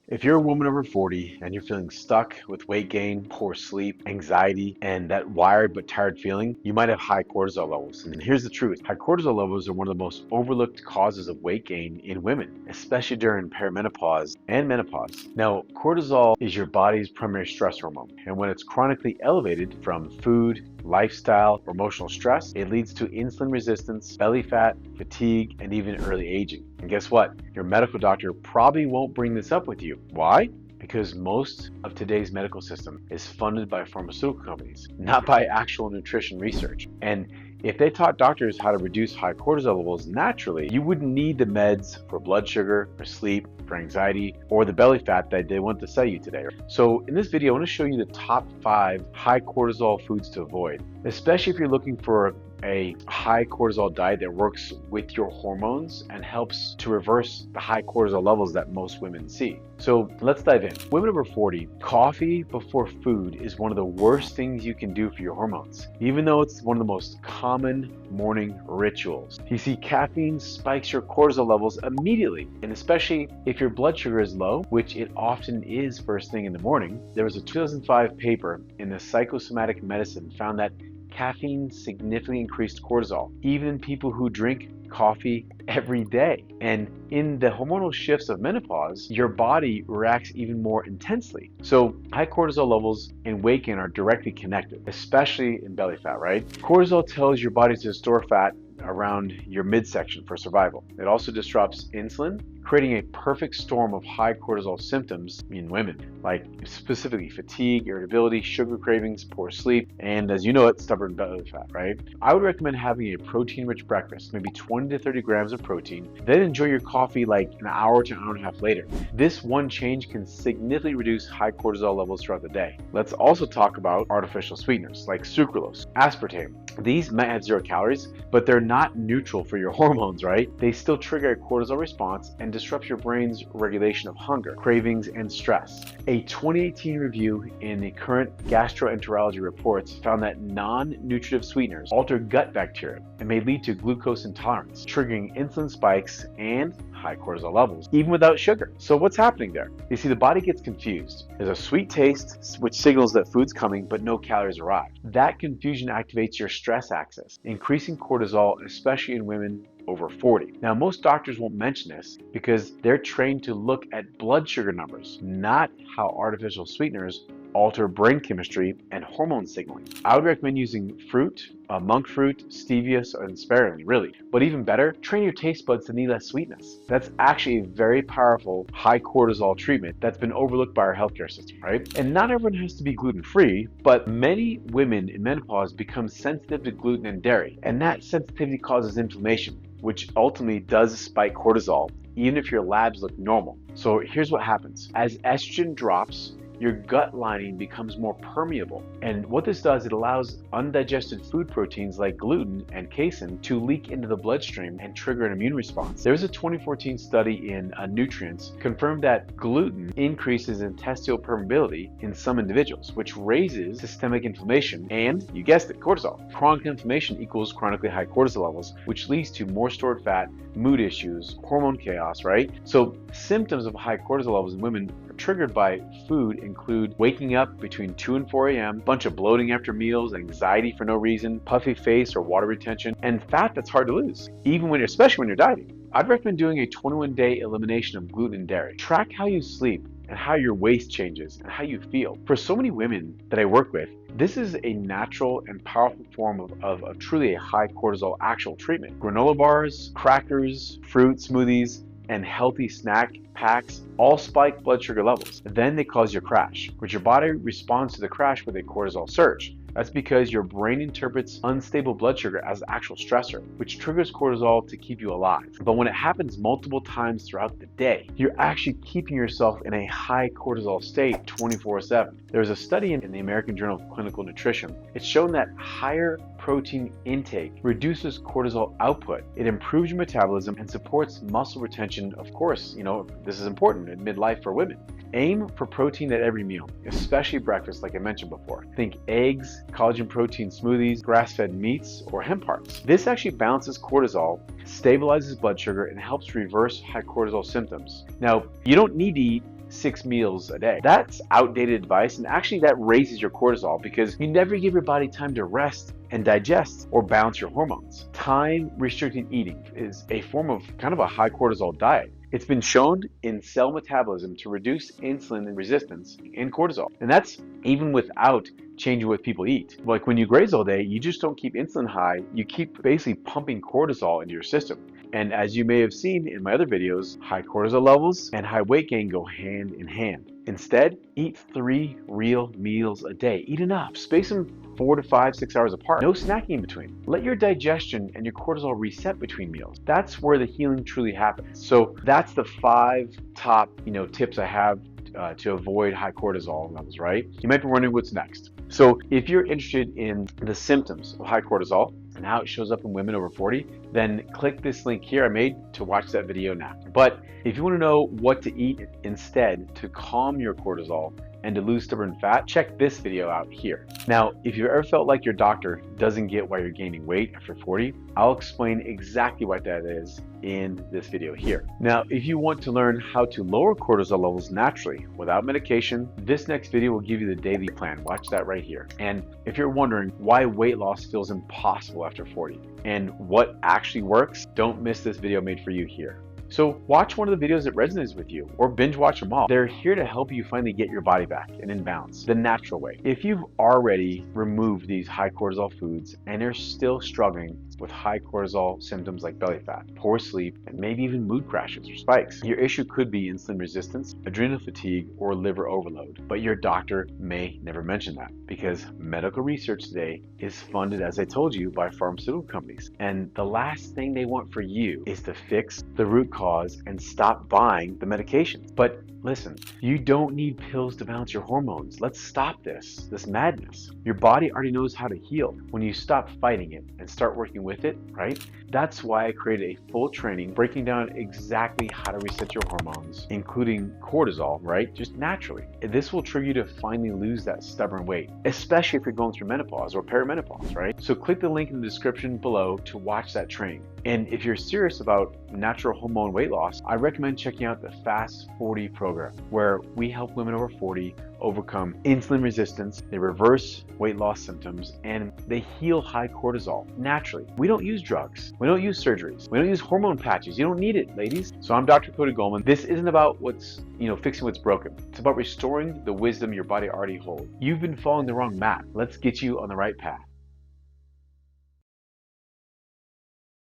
If you're a woman over 40 and you're feeling stuck with weight gain, poor sleep, anxiety, and that wired but tired feeling, you might have high cortisol levels. And here's the truth. High cortisol levels are one of the most overlooked causes of weight gain in women, especially during perimenopause and menopause. Now, cortisol is your body's primary stress hormone, and when it's chronically elevated from food, lifestyle, or emotional stress, it leads to insulin resistance, belly fat, fatigue, and even early aging. And guess what? Your medical doctor probably won't bring this up with you. Why? Because most of today's medical system is funded by pharmaceutical companies, not by actual nutrition research. And if they taught doctors how to reduce high cortisol levels naturally, you wouldn't need the meds for blood sugar, for sleep, for anxiety, or the belly fat that they want to sell you today. So in this video, I want to show you the top 5 high cortisol foods to avoid, especially if you're looking for a high cortisol diet that works with your hormones and helps to reverse the high cortisol levels that most women see. So let's dive in. Women over 40, coffee before food is one of the worst things you can do for your hormones, even though it's one of the most common morning rituals. You see, caffeine spikes your cortisol levels immediately, and especially if your blood sugar is low, which it often is first thing in the morning. There was a 2005 paper in the Psychosomatic Medicine found that caffeine significantly increased cortisol, even in people who drink coffee every day. And in the hormonal shifts of menopause, your body reacts even more intensely. So high cortisol levels and weight gain are directly connected, especially in belly fat, right? Cortisol tells your body to store fat around your midsection for survival. It also disrupts insulin, creating a perfect storm of high cortisol symptoms in women, like specifically fatigue, irritability, sugar cravings, poor sleep, and as you know it, stubborn belly fat, right? I would recommend having a protein-rich breakfast, maybe 20 to 30 grams of protein, then enjoy your coffee like an hour to an hour and a half later. This one change can significantly reduce high cortisol levels throughout the day. Let's also talk about artificial sweeteners like sucralose, aspartame. These might have 0 calories, but they're not neutral for your hormones, right? They still trigger a cortisol response and disrupt your brain's regulation of hunger, cravings, and stress. A 2018 review in the current gastroenterology reports found that non-nutritive sweeteners alter gut bacteria and may lead to glucose intolerance, triggering insulin spikes and high cortisol levels, even without sugar. So what's happening there? You see, the body gets confused. There's a sweet taste, which signals that food's coming, but no calories arrive. That confusion activates your stress axis, increasing cortisol, especially in women over 40. Now, most doctors won't mention this because they're trained to look at blood sugar numbers, not how artificial sweeteners alter brain chemistry and hormone signaling. I would recommend using fruit, monk fruit, stevia, and sparingly, really. But even better, train your taste buds to need less sweetness. That's actually a very powerful high cortisol treatment that's been overlooked by our healthcare system, right? And not everyone has to be gluten-free, but many women in menopause become sensitive to gluten and dairy, and that sensitivity causes inflammation, which ultimately does spike cortisol, even if your labs look normal. So here's what happens. As estrogen drops, your gut lining becomes more permeable. And what this does, it allows undigested food proteins like gluten and casein to leak into the bloodstream and trigger an immune response. There was a 2014 study in Nutrients confirmed that gluten increases intestinal permeability in some individuals, which raises systemic inflammation and, you guessed it, cortisol. Chronic inflammation equals chronically high cortisol levels, which leads to more stored fat, mood issues, hormone chaos, right? So symptoms of high cortisol levels in women triggered by food include waking up between 2 and 4 a.m., bunch of bloating after meals, anxiety for no reason, puffy face or water retention, and fat that's hard to lose, especially when you're dieting. I'd recommend doing a 21-day elimination of gluten and dairy. Track how you sleep and how your waist changes and how you feel. For so many women that I work with, this is a natural and powerful form of truly a high cortisol actual treatment. Granola bars, crackers, fruit smoothies, and healthy snack packs all spike blood sugar levels. Then they cause your crash, which your body responds to the crash with a cortisol surge. That's because your brain interprets unstable blood sugar as an actual stressor, which triggers cortisol to keep you alive. But when it happens multiple times throughout the day, you're actually keeping yourself in a high cortisol state 24/7. There was a study in the American Journal of Clinical Nutrition. It's shown that higher protein intake reduces cortisol output. It improves your metabolism and supports muscle retention. Of course, this is important in midlife for women. Aim for protein at every meal, especially breakfast, like I mentioned before. Think eggs, collagen protein smoothies, grass-fed meats, or hemp hearts. This actually balances cortisol, stabilizes blood sugar, and helps reverse high cortisol symptoms. Now, you don't need to eat 6 meals a day. That's outdated advice, and actually that raises your cortisol because you never give your body time to rest and digest or balance your hormones. Time restricted eating is a form of kind of a high cortisol diet. It's been shown in cell metabolism to reduce insulin resistance and cortisol. And that's even without changing what people eat. Like when you graze all day, you just don't keep insulin high, you keep basically pumping cortisol into your system. And as you may have seen in my other videos, high cortisol levels and high weight gain go hand in hand. Instead, eat 3 real meals a day. Eat enough. Space them 4 to 5, 6 hours apart. No snacking in between. Let your digestion and your cortisol reset between meals. That's where the healing truly happens. So that's the 5 top, tips I have to avoid high cortisol levels, right? You might be wondering what's next. So if you're interested in the symptoms of high cortisol and how it shows up in women over 40, then click this link here I made to watch that video now. But if you want to know what to eat instead to calm your cortisol and to lose stubborn fat, check this video out here. Now, if you've ever felt like your doctor doesn't get why you're gaining weight after 40, I'll explain exactly what that is in this video here. Now, if you want to learn how to lower cortisol levels naturally without medication, this next video will give you the daily plan. Watch that right here. And if you're wondering why weight loss feels impossible after 40 and what actually works, don't miss this video made for you here. So watch one of the videos that resonates with you or binge watch them all. They're here to help you finally get your body back and in balance, the natural way. If you've already removed these high cortisol foods and you're still struggling with high cortisol symptoms like belly fat, poor sleep, and maybe even mood crashes or spikes, your issue could be insulin resistance, adrenal fatigue, or liver overload. But your doctor may never mention that because medical research today is funded, as I told you, by pharmaceutical companies. And the last thing they want for you is to fix the root cause and stop buying the medications. But listen, you don't need pills to balance your hormones. Let's stop this madness. Your body already knows how to heal when you stop fighting it and start working with it, right? That's why I created a full training breaking down exactly how to reset your hormones, including cortisol, right? Just naturally. This will trigger you to finally lose that stubborn weight, especially if you're going through menopause or perimenopause, right? So click the link in the description below to watch that training. And if you're serious about natural hormone weight loss, I recommend checking out the Fast 40 program, where we help women over 40 overcome insulin resistance, they reverse weight loss symptoms, and they heal high cortisol naturally. We don't use drugs. We don't use surgeries. We don't use hormone patches. You don't need it, ladies. So I'm Dr. Cody Golman. This isn't about fixing what's broken. It's about restoring the wisdom your body already holds. You've been following the wrong map. Let's get you on the right path.